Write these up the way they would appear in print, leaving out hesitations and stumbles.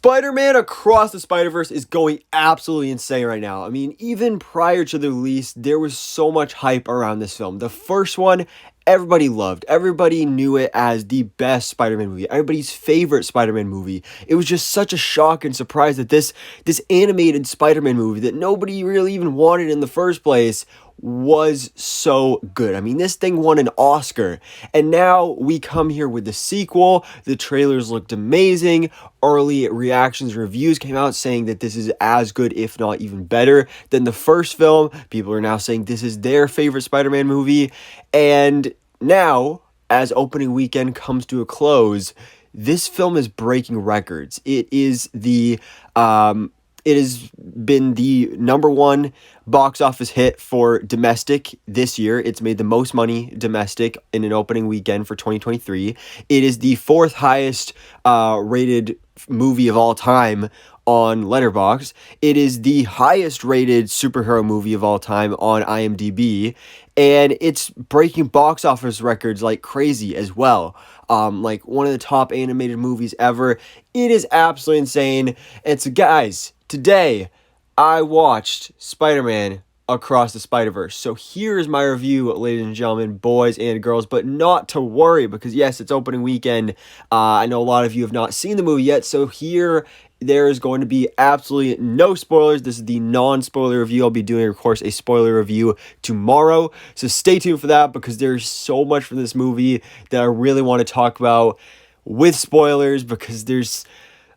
Spider-Man Across the Spider-Verse is going absolutely insane right now. I mean, even prior to the release, there was so much hype around this film. The first one, everybody loved. Everybody knew it as the best Spider-Man movie, everybody's favorite Spider-Man movie. It was just such a shock and surprise that this animated Spider-Man movie that nobody really even wanted in the first place was so good. I mean, this thing won an Oscar, and now we come here with the sequel. The trailers looked amazing. Early reactions, reviews came out saying that this is as good, if not even better, than the first film. People are now saying this is their favorite Spider-Man movie, and now, as opening weekend comes to a close, this film is breaking records. It has been the number one box office hit for domestic this year. It's made the most money domestic in an opening weekend for 2023. It is the fourth highest rated movie of all time on Letterboxd. It is the highest rated superhero movie of all time on IMDb. And it's breaking box office records like crazy as well. Like one of the top animated movies ever. It is absolutely insane. And so guys, today I watched Spider-Man Across the Spider-Verse. So here's my review, ladies and gentlemen, boys and girls, but not to worry because yes, it's opening weekend. I know a lot of you have not seen the movie yet, so here there is going to be absolutely no spoilers. This is the non-spoiler review. I'll be doing, of course, a spoiler review tomorrow. So stay tuned for that because there's so much from this movie that I really want to talk about with spoilers because there's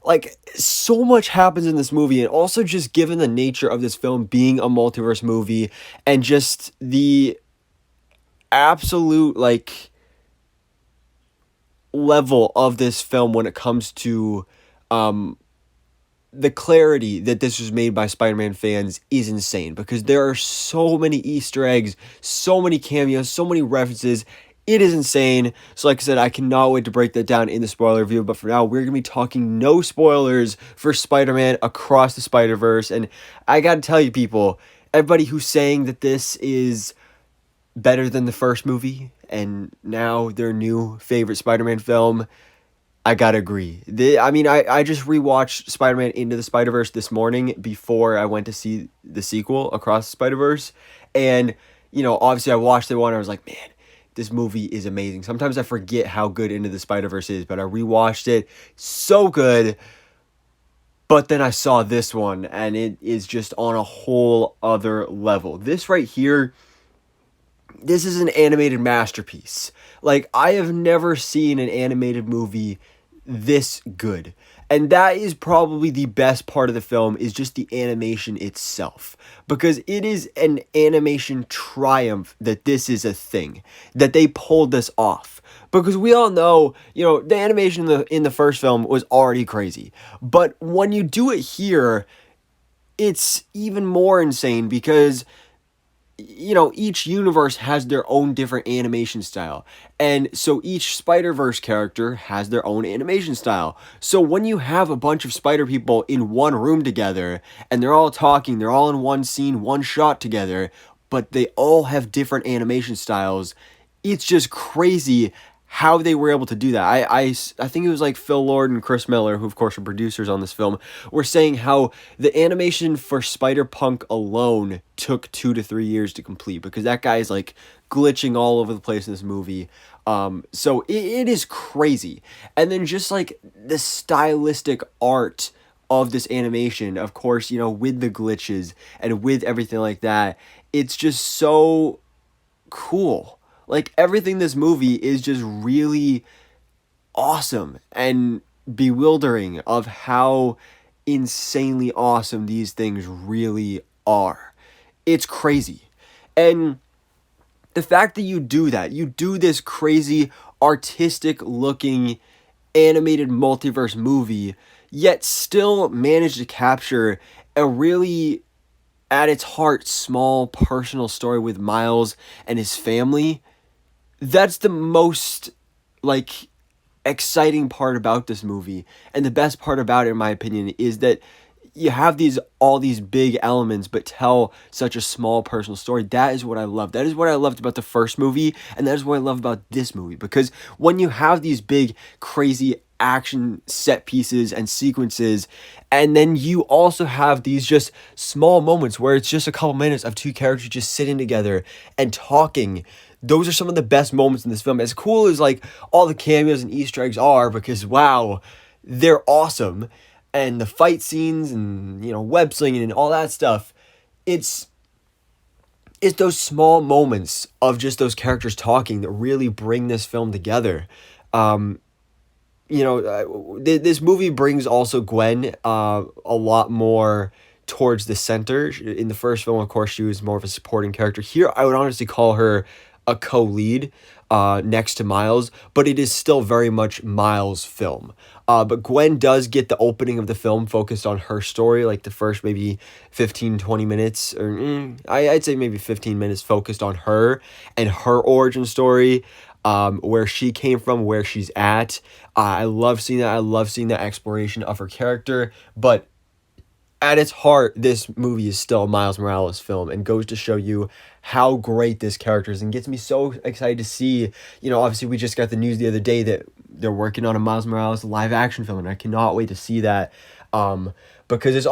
like so much happens in this movie, and also just given the nature of this film being a multiverse movie and just the absolute like level of this film when it comes to the clarity that this was made by Spider-Man fans is insane because there are so many Easter eggs, so many cameos, so many references. It is insane. So like I said, I cannot wait to break that down in the spoiler review. But for now, we're going to be talking no spoilers for Spider-Man Across the Spider-Verse. And I got to tell you people, everybody who's saying that this is better than the first movie and now their new favorite Spider-Man film, I gotta agree. I just rewatched Spider-Man Into the Spider-Verse this morning before I went to see the sequel, Across the Spider-Verse. And, you know, obviously I watched the one and I was like, man, this movie is amazing. Sometimes I forget how good Into the Spider-Verse is, but I rewatched it. So good. But then I saw this one and it is just on a whole other level. This right here, this is an animated masterpiece. Like, I have never seen an animated movie this good. And that is probably the best part of the film, is just the animation itself. Because it is an animation triumph that this is a thing, that they pulled this off. Because we all know, you know, the animation in the first film was already crazy. But when you do it here, it's even more insane because, you know, each universe has their own different animation style. And so each Spider-Verse character has their own animation style. So when you have a bunch of Spider people in one room together and they're all talking, they're all in one scene, one shot together, but they all have different animation styles, it's just crazy how they were able to do that. I think it was like Phil Lord and Chris Miller, who of course are producers on this film, were saying how the animation for Spider-Punk alone took 2 to 3 years to complete because that guy is like glitching all over the place in this movie. So it is crazy. And then just like the stylistic art of this animation, of course, you know, with the glitches and with everything like that, it's just so cool. Like, everything in this movie is just really awesome and bewildering of how insanely awesome these things really are. It's crazy. And the fact that you do that, you do this crazy, artistic-looking, animated multiverse movie, yet still manage to capture a really, at its heart, small personal story with Miles and his family. That's the most, like, exciting part about this movie. And the best part about it, in my opinion, is that you have all these big elements, but tell such a small personal story. That is what I love. That is what I loved about the first movie, and that is what I love about this movie. Because when you have these big, crazy action set pieces and sequences. And then you also have these just small moments where it's just a couple minutes of two characters just sitting together and talking. Those are some of the best moments in this film. As cool as like all the cameos and Easter eggs are, because wow, they're awesome. And the fight scenes and, web slinging and all that stuff. It's those small moments of just those characters talking that really bring this film together. Um, this movie brings also Gwen a lot more towards the center. In the first film, of course, she was more of a supporting character. Here, I would honestly call her a co-lead next to Miles, but it is still very much Miles' film. But Gwen does get the opening of the film focused on her story, like the first maybe 15, 20 minutes, or I'd say maybe 15 minutes focused on her and her origin story, where she came from, where she's at. I love seeing that. I love seeing that exploration of her character, but at its heart, this movie is still a Miles Morales film and goes to show you how great this character is and gets me so excited to see, obviously we just got the news the other day that they're working on a Miles Morales live action film, and I cannot wait to see that, because it's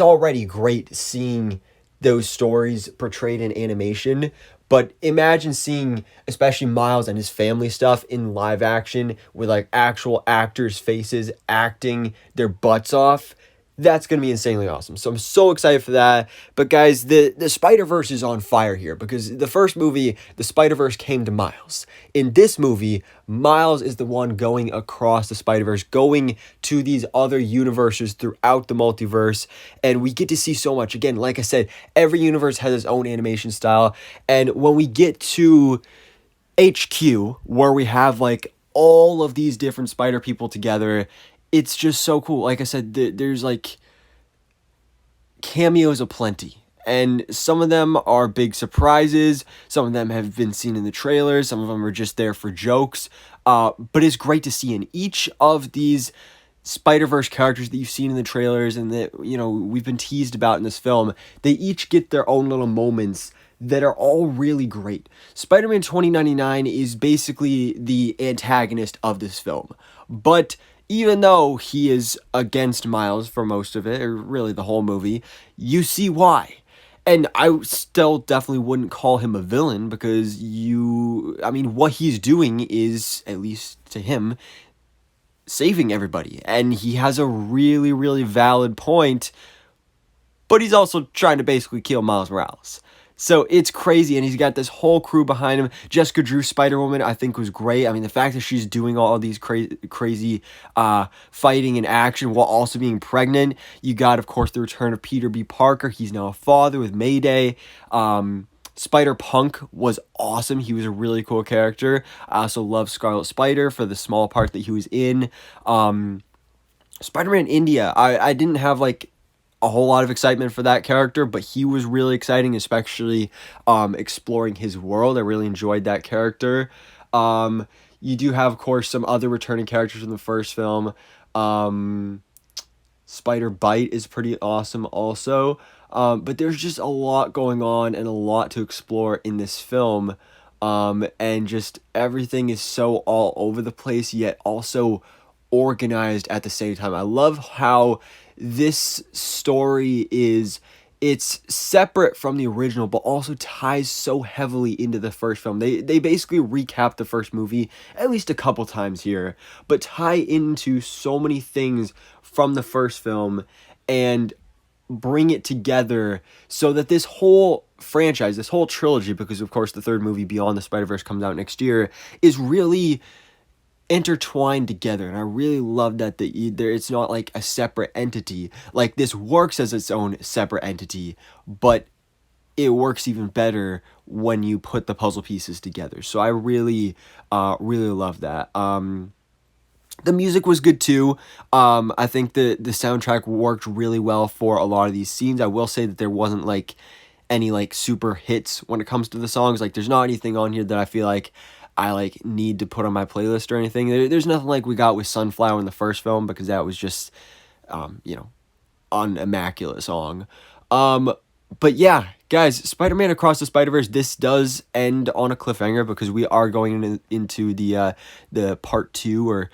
already great seeing those stories portrayed in animation, but imagine seeing especially Miles and his family stuff in live action with like actual actors' faces acting their butts off. That's going to be insanely awesome. So I'm so excited for that. But guys, the Spider-Verse is on fire here, because the first movie, the Spider-Verse came to Miles. In this movie, Miles is the one going across the Spider-Verse, going to these other universes throughout the multiverse. And we get to see so much. Again, like I said, every universe has its own animation style. And when we get to HQ, where we have like all of these different Spider people together, it's just so cool. Like I said, there's like cameos aplenty, and some of them are big surprises. Some of them have been seen in the trailers. Some of them are just there for jokes. But it's great to see in each of these Spider-Verse characters that you've seen in the trailers and that, we've been teased about in this film. They each get their own little moments that are all really great. Spider-Man 2099 is basically the antagonist of this film. But even though he is against Miles for most of it, or really the whole movie, you see why. And I still definitely wouldn't call him a villain, because what he's doing is, at least to him, saving everybody. And he has a really, really valid point, but he's also trying to basically kill Miles Morales. So it's crazy, and he's got this whole crew behind him. Jessica Drew Spider-Woman, I think, was great. I mean, the fact that she's doing all these crazy fighting and action while also being pregnant. You got, of course, the return of Peter B. Parker. He's now a father with Mayday. Spider-Punk was awesome. He was a really cool character. I also love Scarlet Spider for the small part that he was in. Spider-Man India, I didn't have, a whole lot of excitement for that character, but he was really exciting, especially exploring his world. I really enjoyed that character. You do have, of course, some other returning characters from the first film. Spider-Bite is pretty awesome also. But there's just a lot going on and a lot to explore in this film. And just everything is so all over the place, yet also organized at the same time. I love how this story it's separate from the original, but also ties so heavily into the first film. They basically recap the first movie at least a couple times here, but tie into so many things from the first film and bring it together so that this whole franchise, this whole trilogy, because of course the third movie, Beyond the Spider-Verse, comes out next year, is really intertwined together. And I really love that it's not like a separate entity. Like, this works as its own separate entity, but it works even better when you put the puzzle pieces together. So I really love that. The music was good too. I think the soundtrack worked really well for a lot of these scenes. I will say that there wasn't any super hits when it comes to the songs. There's not anything on here that I feel like I need to put on my playlist or anything. There's nothing like we got with Sunflower in the first film, because that was just an immaculate song. But yeah, guys, Spider-Man Across the Spider-Verse, this does end on a cliffhanger, because we are going into the part 2, or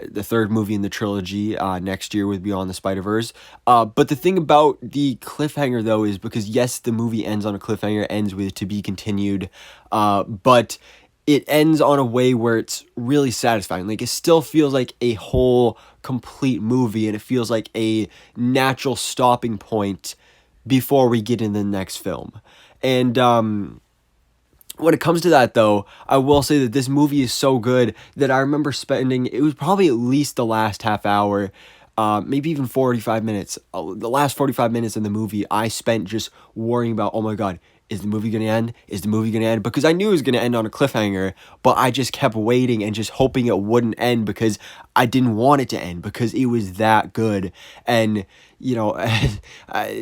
the third movie in the trilogy next year with Beyond the Spider-Verse. But the thing about the cliffhanger, though, is because, yes, the movie ends on a cliffhanger, ends with to be continued, but it ends on a way where it's really satisfying. Like, it still feels like a whole, complete movie, and it feels like a natural stopping point before we get into the next film. And, when it comes to that, though, I will say that this movie is so good that I remember spending, it was probably at least the last half hour, maybe even 45 minutes. The last 45 minutes in the movie, I spent just worrying about, oh my God, is the movie going to end? Is the movie going to end? Because I knew it was going to end on a cliffhanger, but I just kept waiting and just hoping it wouldn't end because I didn't want it to end because it was that good. And, you know,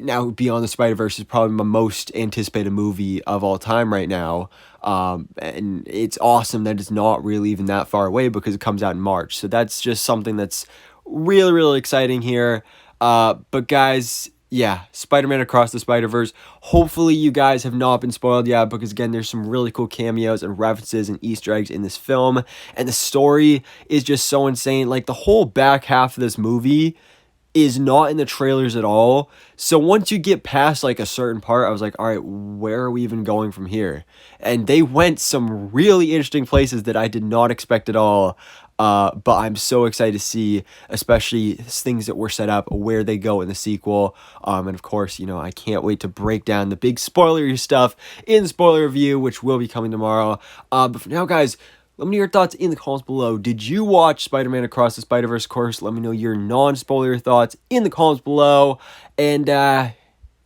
now Beyond the Spider-Verse is probably my most anticipated movie of all time right now. And it's awesome that it's not really even that far away because it comes out in March. So that's just something that's really, really exciting here. But guys, yeah, Spider-Man Across the Spider-Verse. Hopefully you guys have not been spoiled yet because, again, there's some really cool cameos and references and Easter eggs in this film. And the story is just so insane. Like, the whole back half of this movie is not in the trailers at all. So once you get past like a certain part, I was like, all right, where are we even going from here? And they went some really interesting places that I did not expect at all. But I'm so excited to see, especially things that were set up, where they go in the sequel. And of course, you know, I can't wait to break down the big spoilery stuff in spoiler review, which will be coming tomorrow. But for now, guys, let me know your thoughts in the comments below. Did you watch Spider-Man Across the Spider-Verse? Of course, let me know your non-spoiler thoughts in the comments below. And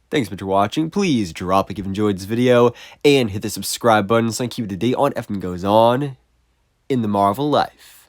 thanks so much for watching. Please drop a like if you enjoyed this video and hit the subscribe button so I can keep you up to date on everything goes on in the Marvel life.